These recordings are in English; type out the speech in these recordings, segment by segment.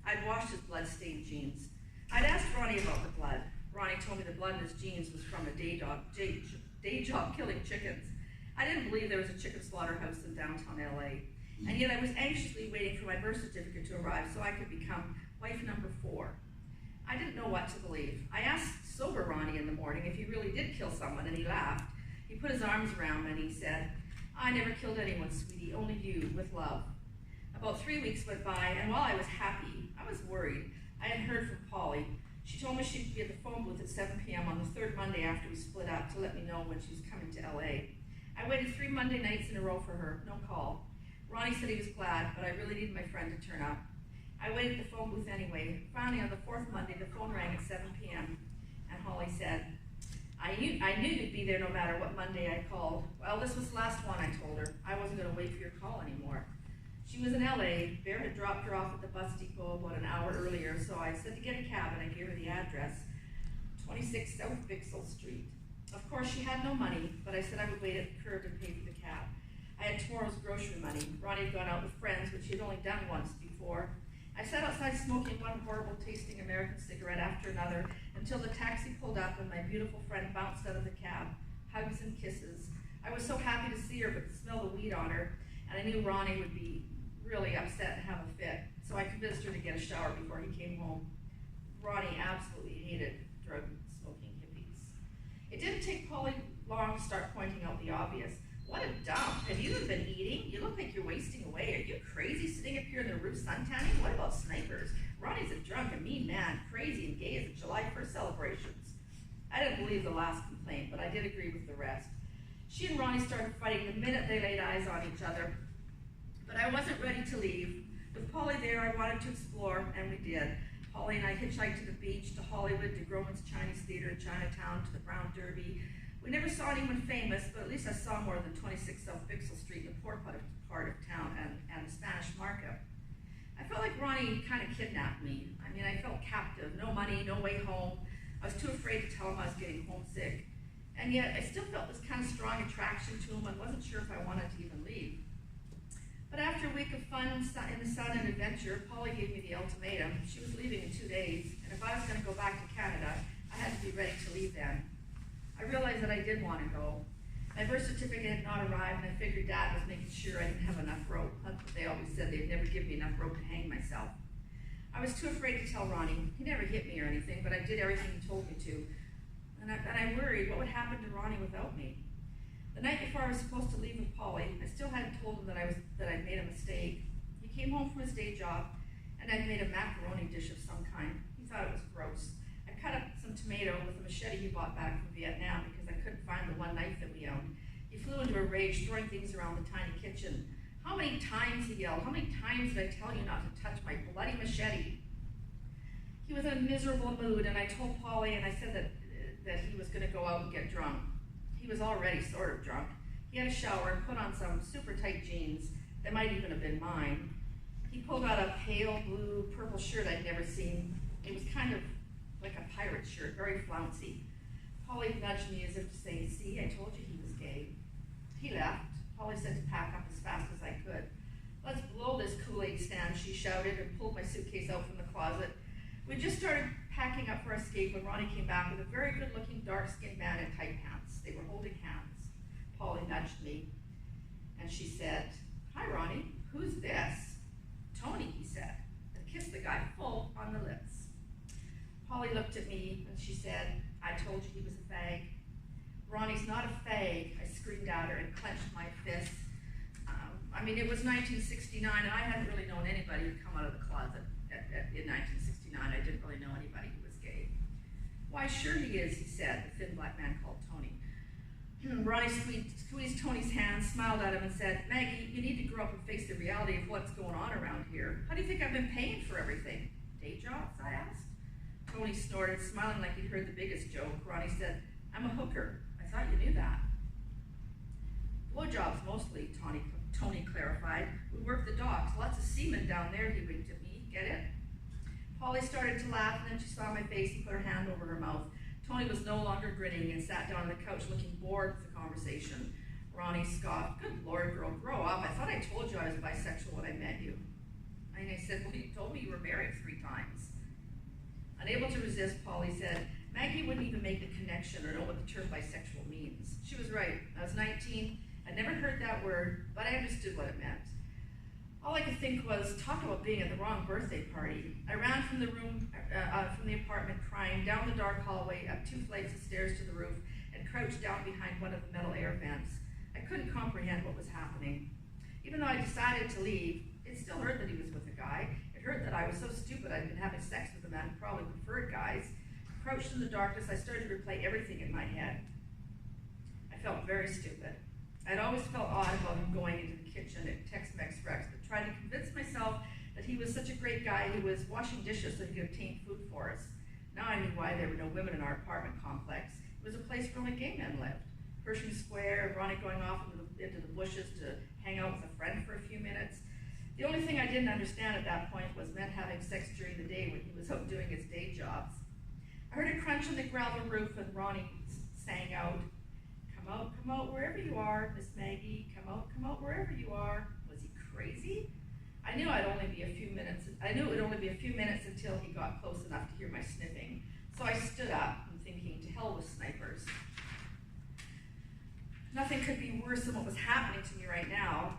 I'd washed his blood-stained jeans. I'd asked Ronnie about the blood. Ronnie told me the blood in his jeans was from a day job killing chickens. I didn't believe there was a chicken slaughterhouse in downtown LA. And yet I was anxiously waiting for my birth certificate to arrive so I could become wife number 4. I didn't know what to believe. I asked sober Ronnie in the morning if he really did kill someone, and he laughed. He put his arms around me and he said, "I never killed anyone, sweetie, only you, with love." About 3 weeks went by, and while I was happy, I was worried. I had heard from Polly. She told me she'd be at the phone booth at 7 p.m. on the 3rd Monday after we split up to let me know when she was coming to LA. I waited 3 Monday nights in a row for her, no call. Ronnie said he was glad, but I really needed my friend to turn up. I waited at the phone booth anyway. Finally, on the 4th Monday, the phone rang at 7 p.m. and Holly said, I knew you'd be there no matter what Monday I called. Well, this was the last one, I told her. I wasn't going to wait for your call anymore. She was in LA. Bear had dropped her off at the bus depot about an hour earlier, so I said to get a cab, and I gave her the address, 26 South Bixel Street. Of course, she had no money, but I said I would wait at the curb and pay for the cab. I had tomorrow's grocery money. Ronnie had gone out with friends, which he had only done once before. I sat outside smoking one horrible tasting American cigarette after another until the taxi pulled up and my beautiful friend bounced out of the cab. Hugs and kisses. I was so happy to see her, but to smell the weed on her, and I knew Ronnie would be really upset and have a fit, so I convinced her to get a shower before he came home. Ronnie absolutely hated drug-smoking hippies. It didn't take Polly long to start pointing out the obvious. What a dump. Have you even been eating? You look like you're wasting away. Are you crazy sitting up here in the roof suntanning? What about snipers? Ronnie's a drunk and mean man, crazy and gay as the July 1st celebrations. I didn't believe the last complaint, but I did agree with the rest. She and Ronnie started fighting the minute they laid eyes on each other, but I wasn't ready to leave. With Polly there, I wanted to explore, and we did. Polly and I hitchhiked to the beach, to Hollywood, to Groman's Chinese Theater in Chinatown, to the Brown Derby. We never saw anyone famous, but at least I saw more than 26 South Bixel Street, the poor part of town, and the Spanish Market. I felt like Ronnie kind of kidnapped me. I mean, I felt captive. No money, no way home. I was too afraid to tell him I was getting homesick. And yet, I still felt this kind of strong attraction to him and wasn't sure if I wanted to even leave. But after a week of fun in the sun and adventure, Polly gave me the ultimatum. She was leaving in 2 days, and if I was going to go back to Canada, I had to be ready to leave then. I realized that I did want to go. My birth certificate had not arrived, and I figured Dad was making sure I didn't have enough rope. That's what they always said. They'd never give me enough rope to hang myself. I was too afraid to tell Ronnie. He never hit me or anything, but I did everything he told me to. And I worried what would happen to Ronnie without me. The night before I was supposed to leave with Polly, I still hadn't told him that I'd made a mistake. He came home from his day job, and I'd made a macaroni dish of some kind. He thought it was gross. I cut up some tomato with a machete he bought back from Vietnam because I couldn't find the one knife that we owned. He flew into a rage, throwing things around the tiny kitchen. "How many times," he yelled, "how many times did I tell you not to touch my bloody machete?" He was in a miserable mood, and I told Polly, and I said that he was going to go out and get drunk. He was already sort of drunk. He had a shower and put on some super tight jeans that might even have been mine. He pulled out a pale blue, purple shirt I'd never seen. It was kind of like a pirate shirt, very flouncy. Polly nudged me as if to say, "See, I told you he was gay." He left. Polly said to pack up as fast as I could. "Let's blow this Kool-Aid stand," she shouted, and pulled my suitcase out from the closet. We just started packing up for our escape when Ronnie came back with a very good-looking, dark-skinned man in tight pants. They were holding hands. Polly nudged me, and she said, "Hi, Ronnie. Who's this?" "Tony," he said, and kissed the guy full on the lips. Polly looked at me, and she said, "I told you he was a fag." "Ronnie's not a fag," I screamed at her and clenched my fist. It was 1969, and I hadn't really known anybody who'd come out of the closet in 1969. I didn't really know anybody who was gay. "Why, sure he is," he said, the thin black man called Tony. Ronnie squeezed Tony's hand, smiled at him, and said, "Maggie, you need to grow up and face the reality of what's going on around here. How do you think I've been paying for everything?" "Day jobs?" I asked. Tony snorted, smiling like he'd heard the biggest joke. Ronnie said, "I'm a hooker. I thought you knew that." "Blowjobs mostly," Tony clarified. "We work the docks. Lots of seamen down there," he winked at me. "Get it?" Polly started to laugh, and then she saw my face and put her hand over her mouth. Tony was no longer grinning and sat down on the couch looking bored with the conversation. Ronnie scoffed, "Good Lord, girl, grow up. I thought I told you I was bisexual when I met you." And I said, "Well, you told me you were married 3 times. Unable to resist, Polly said, Maggie wouldn't even make the connection or know what the term bisexual means. She was right. I was 19. I'd never heard that word, but I understood what it meant. All I could think was, talk about being at the wrong birthday party. I ran from the apartment crying, down the dark hallway, up 2 flights of stairs to the roof, and crouched down behind one of the metal air vents. I couldn't comprehend what was happening. Even though I decided to leave, it still hurt that he was with a guy. It hurt that I was so stupid I'd been having sex with a man who probably preferred guys. Crouched in the darkness, I started to replay everything in my head. I felt very stupid. I'd always felt odd about him going into the kitchen at Tex-Mex Rex, but tried to convince myself that he was such a great guy who was washing dishes so he could obtain food for us. Now I knew why there were no women in our apartment complex. It was a place where only gay men lived. Pershing Square, Ronnie going off into the bushes to hang out with a friend for a few minutes. The only thing I didn't understand at that point was men having sex during the day when he was out doing his day jobs. I heard a crunch on the gravel roof and Ronnie sang out, come out wherever you are, Miss Maggie, come out wherever you are. Was he crazy? I knew it would only be a few minutes until he got close enough to hear my sniffing. So I stood up and thinking, to hell with snipers. Nothing could be worse than what was happening to me right now.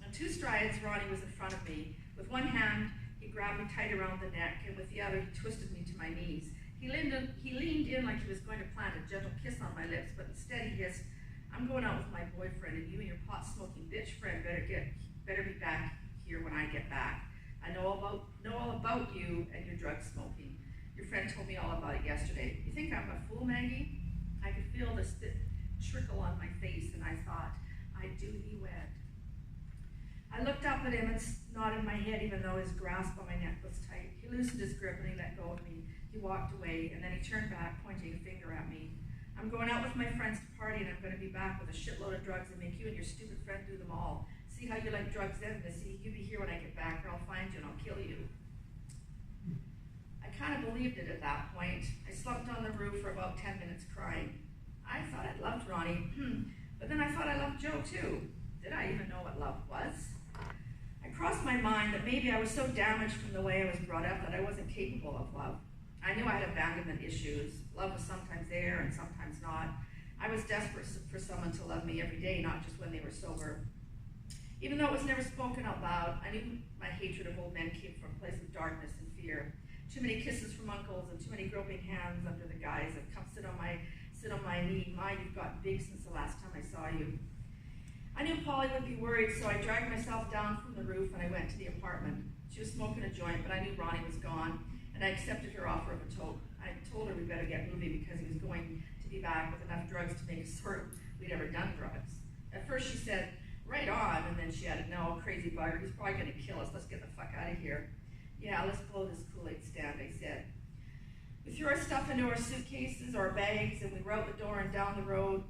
On 2 strides, Ronnie was in front of me. With one hand, he grabbed me tight around the neck, and with the other, he twisted me to my knees. He leaned in like he was going to plant a gentle kiss on my lips, but instead he hissed, I'm going out with my boyfriend, and you and your pot-smoking bitch friend better be back here when I get back. I know all about you and your drug smoking. Your friend told me all about it yesterday. You think I'm a fool, Maggie? I could feel the spit trickle on my face, and I thought, I do thee wed. I looked up at him and nodded my head, even though his grasp on my neck was tight. He loosened his grip and he let go of me. He walked away, and then he turned back, pointing a finger at me. I'm going out with my friends to party, and I'm going to be back with a shitload of drugs and make you and your stupid friend do them all. See how you like drugs then, Missy. You be here when I get back, or I'll find you and I'll kill you. I kind of believed it at that point. I slumped on the roof for about 10 minutes crying. I thought I loved Ronnie, but then I thought I loved Joe too. Did I even know what love was? It crossed my mind that maybe I was so damaged from the way I was brought up that I wasn't capable of love. I knew I had abandonment issues. Love was sometimes there and sometimes not. I was desperate for someone to love me every day, not just when they were sober. Even though it was never spoken out loud, I knew my hatred of old men came from a place of darkness and fear. Too many kisses from uncles and too many groping hands under the guise of come sit on my knee. My, you've gotten big since the last time I saw you. I knew Polly would be worried, so I dragged myself down from the roof and I went to the apartment. She was smoking a joint, but I knew Ronnie was gone, and I accepted her offer of a toke. I told her we better get moving because he was going to be back with enough drugs to make us swear we'd ever done drugs. At first she said, right on, and then she added, no, crazy bugger, he's probably gonna kill us, let's get the fuck out of here. Yeah, let's blow this Kool-Aid stand, I said. We threw our stuff into our suitcases, our bags, and we were out the door and down the road,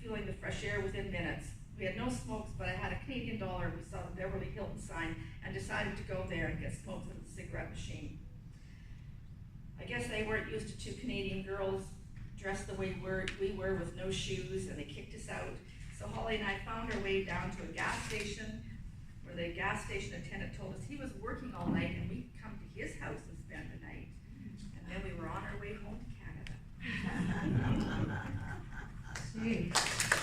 feeling the fresh air within minutes. We had no smokes, but I had a Canadian dollar. We saw the Beverly Hilton sign and decided to go there and get smokes at the cigarette machine. I guess they weren't used to 2 Canadian girls dressed the way we were with no shoes, and they kicked us out. So Holly and I found our way down to a gas station where the gas station attendant told us he was working all night and we could come to his house and spend the night. And then we were on our way home to Canada. Jeez.